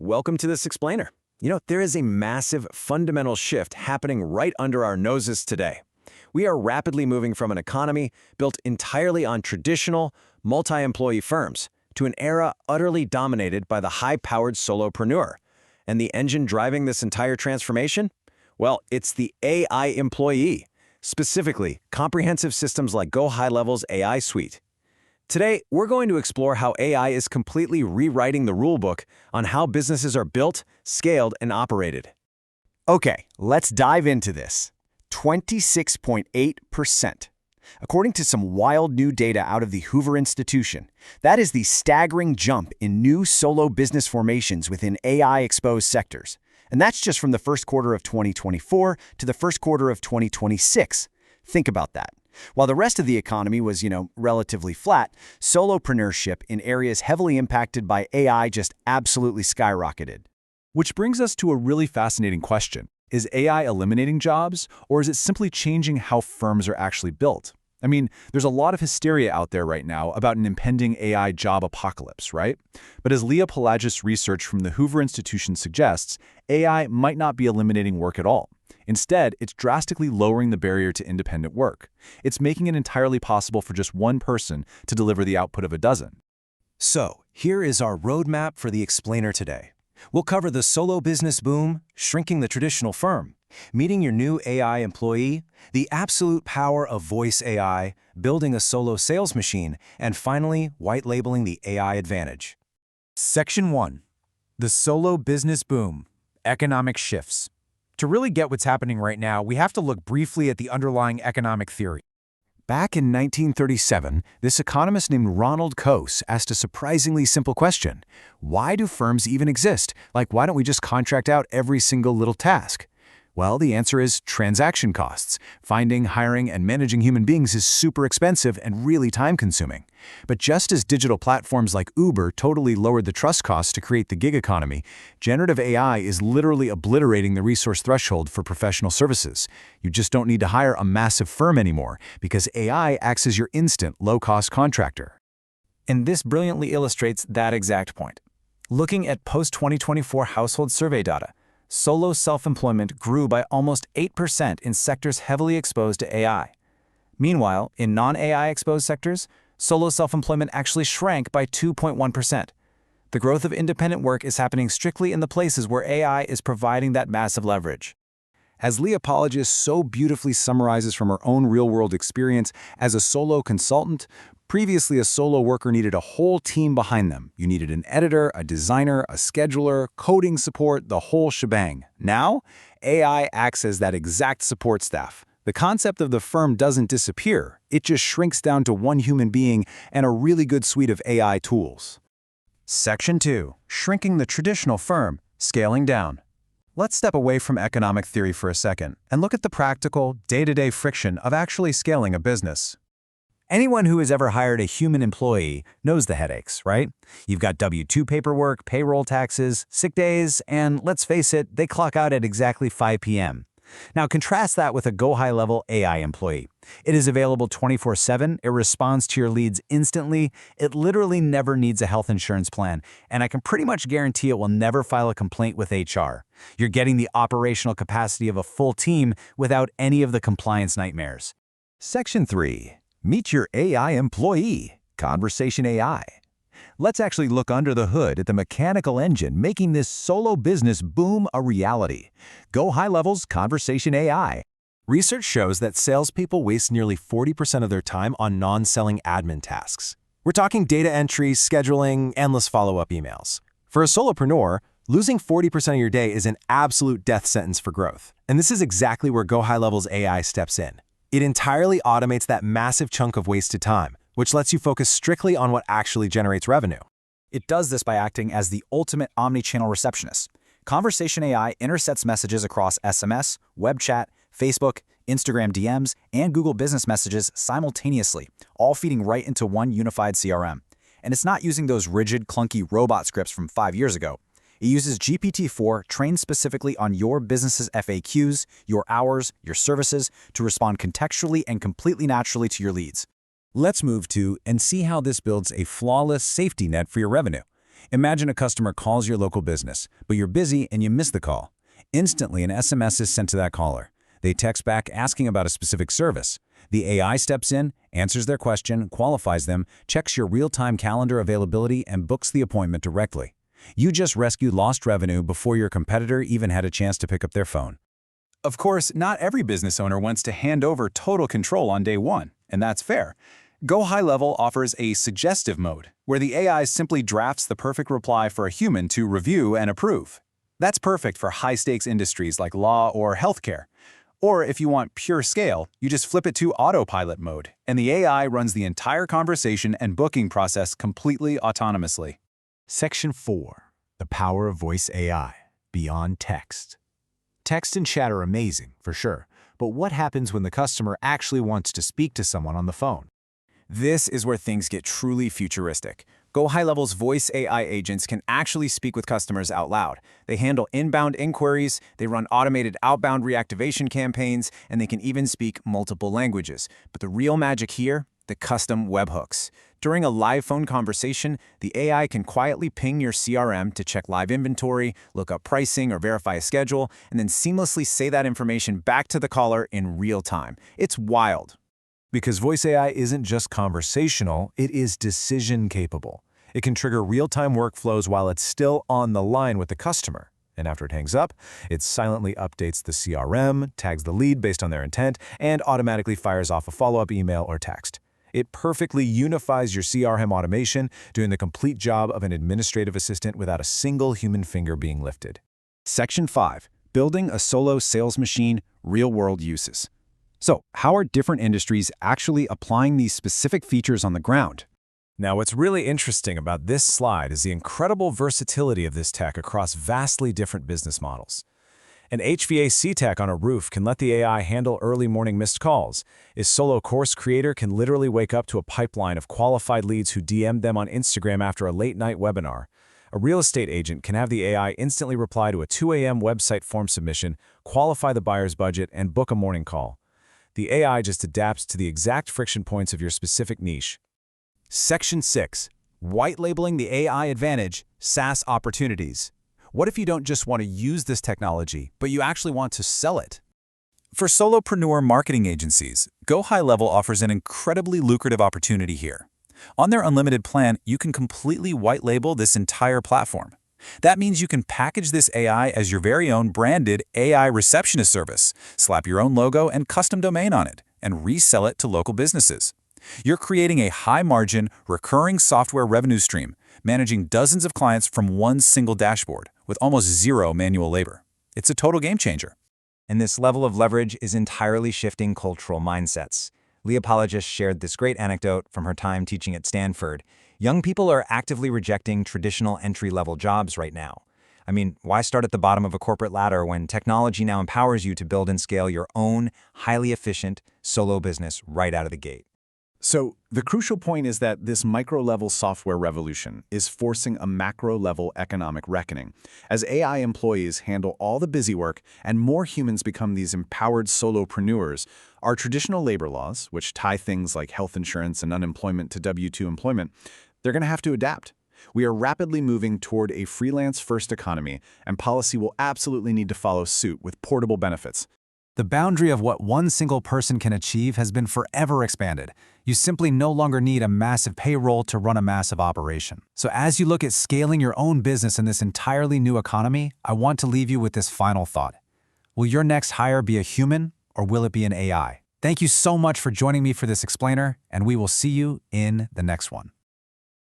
Welcome to this explainer. There is a massive fundamental shift happening right under our noses today. We are rapidly moving from an economy built entirely on traditional, multi-employee firms to an era utterly dominated by the high-powered solopreneur. And the engine driving this entire transformation? Well, it's the AI employee, specifically comprehensive systems like GoHighLevel's AI suite. Today, we're going to explore how AI is completely rewriting the rulebook on how businesses are built, scaled, and operated. Okay, let's dive into this. 26.8%. According to some wild new data out of the Hoover Institution, that is the staggering jump in new solo business formations within AI-exposed sectors. And that's just from the first quarter of 2024 to the first quarter of 2026. Think about that. While the rest of the economy was, relatively flat, solopreneurship in areas heavily impacted by AI just absolutely skyrocketed. Which brings us to a really fascinating question. Is AI eliminating jobs, or is it simply changing how firms are actually built? I mean, there's a lot of hysteria out there right now about an impending AI job apocalypse, right? But as Leah Pelagius' research from the Hoover Institution suggests, AI might not be eliminating work at all. Instead, it's drastically lowering the barrier to independent work. It's making it entirely possible for just one person to deliver the output of a dozen. So, here is our roadmap for the explainer today. We'll cover the solo business boom, shrinking the traditional firm, meeting your new AI employee, the absolute power of voice AI, building a solo sales machine, and finally, white labeling the AI advantage. Section 1. The solo business boom, economic shifts. To really get what's happening right now, we have to look briefly at the underlying economic theory. Back in 1937, this economist named Ronald Coase asked a surprisingly simple question. Why do firms even exist? Why don't we just contract out every single little task? Well, the answer is transaction costs. Finding, hiring, and managing human beings is super expensive and really time-consuming. But just as digital platforms like Uber totally lowered the trust costs to create the gig economy, generative AI is literally obliterating the resource threshold for professional services. You just don't need to hire a massive firm anymore because AI acts as your instant, low-cost contractor. And this brilliantly illustrates that exact point. Looking at post-2024 household survey data, solo self-employment grew by almost 8% in sectors heavily exposed to AI. Meanwhile, in non-AI exposed sectors, solo self-employment actually shrank by 2.1%. The growth of independent work is happening strictly in the places where AI is providing that massive leverage. As Leah Pelagius so beautifully summarizes from her own real-world experience as a solo consultant, previously a solo worker needed a whole team behind them. You needed an editor, a designer, a scheduler, coding support, the whole shebang. Now, AI acts as that exact support staff. The concept of the firm doesn't disappear. It just shrinks down to one human being and a really good suite of AI tools. Section 2. Shrinking the traditional firm, scaling down. Let's step away from economic theory for a second and look at the practical, day-to-day friction of actually scaling a business. Anyone who has ever hired a human employee knows the headaches, right? You've got W-2 paperwork, payroll taxes, sick days, and let's face it, they clock out at exactly 5 p.m. Now contrast that with a GoHighLevel AI employee. It is available 24/7, it responds to your leads instantly, it literally never needs a health insurance plan, and I can pretty much guarantee it will never file a complaint with HR. You're getting the operational capacity of a full team without any of the compliance nightmares. Section 3. Meet your AI employee, Conversation AI. Let's actually look under the hood at the mechanical engine making this solo business boom a reality. GoHighLevel's Conversation AI. Research shows that salespeople waste nearly 40% of their time on non-selling admin tasks. We're talking data entry, scheduling, endless follow-up emails. For a solopreneur, losing 40% of your day is an absolute death sentence for growth. And this is exactly where GoHighLevel's AI steps in. It entirely automates that massive chunk of wasted time, which lets you focus strictly on what actually generates revenue. It does this by acting as the ultimate omni-channel receptionist. Conversation AI intercepts messages across SMS, web chat, Facebook, Instagram DMs, and Google Business Messages simultaneously, all feeding right into one unified CRM. And it's not using those rigid, clunky robot scripts from 5 years ago. It uses GPT-4 trained specifically on your business's FAQs, your hours, your services, to respond contextually and completely naturally to your leads. Let's move to and see how this builds a flawless safety net for your revenue. Imagine a customer calls your local business, but you're busy and you miss the call. Instantly, an SMS is sent to that caller. They text back asking about a specific service. The AI steps in, answers their question, qualifies them, checks your real-time calendar availability, and books the appointment directly. You just rescued lost revenue before your competitor even had a chance to pick up their phone. Of course, not every business owner wants to hand over total control on day one, and that's fair. GoHighLevel offers a suggestive mode, where the AI simply drafts the perfect reply for a human to review and approve. That's perfect for high-stakes industries like law or healthcare. Or if you want pure scale, you just flip it to autopilot mode, and the AI runs the entire conversation and booking process completely autonomously. Section 4. The power of voice AI, beyond text. Text and chat are amazing, for sure, but what happens when the customer actually wants to speak to someone on the phone? This is where things get truly futuristic. GoHighLevel's voice AI agents can actually speak with customers out loud. They handle inbound inquiries, they run automated outbound reactivation campaigns, and they can even speak multiple languages. But the real magic here, the custom webhooks. During a live phone conversation, the AI can quietly ping your CRM to check live inventory, look up pricing, or verify a schedule, and then seamlessly say that information back to the caller in real time. It's wild. Because voice AI isn't just conversational, it is decision-capable. It can trigger real-time workflows while it's still on the line with the customer. And after it hangs up, it silently updates the CRM, tags the lead based on their intent, and automatically fires off a follow-up email or text. It perfectly unifies your CRM automation, doing the complete job of an administrative assistant without a single human finger being lifted. Section 5. Building a solo sales machine, real-world uses. So, how are different industries actually applying these specific features on the ground? Now, what's really interesting about this slide is the incredible versatility of this tech across vastly different business models. An HVAC tech on a roof can let the AI handle early morning missed calls. A solo course creator can literally wake up to a pipeline of qualified leads who DM'd them on Instagram after a late-night webinar. A real estate agent can have the AI instantly reply to a 2 a.m. website form submission, qualify the buyer's budget, and book a morning call. The AI just adapts to the exact friction points of your specific niche. Section 6. White labeling the AI advantage, SaaS opportunities. What if you don't just want to use this technology, but you actually want to sell it? For solopreneur marketing agencies, GoHighLevel offers an incredibly lucrative opportunity here. On their unlimited plan, you can completely white label this entire platform. That means you can package this AI as your very own branded AI Receptionist service, slap your own logo and custom domain on it, and resell it to local businesses. You're creating a high-margin, recurring software revenue stream, managing dozens of clients from one single dashboard, with almost zero manual labor. It's a total game changer. And this level of leverage is entirely shifting cultural mindsets. Leah Paula just shared this great anecdote from her time teaching at Stanford. Young people are actively rejecting traditional entry-level jobs right now. I mean, why start at the bottom of a corporate ladder when technology now empowers you to build and scale your own highly efficient solo business right out of the gate? So, the crucial point is that this micro-level software revolution is forcing a macro-level economic reckoning. As AI employees handle all the busy work and more humans become these empowered solopreneurs, our traditional labor laws, which tie things like health insurance and unemployment to W-2 employment, they're going to have to adapt. We are rapidly moving toward a freelance-first economy, and policy will absolutely need to follow suit with portable benefits. The boundary of what one single person can achieve has been forever expanded. You simply no longer need a massive payroll to run a massive operation. So as you look at scaling your own business in this entirely new economy, I want to leave you with this final thought. Will your next hire be a human, or will it be an AI? Thank you so much for joining me for this explainer, and we will see you in the next one.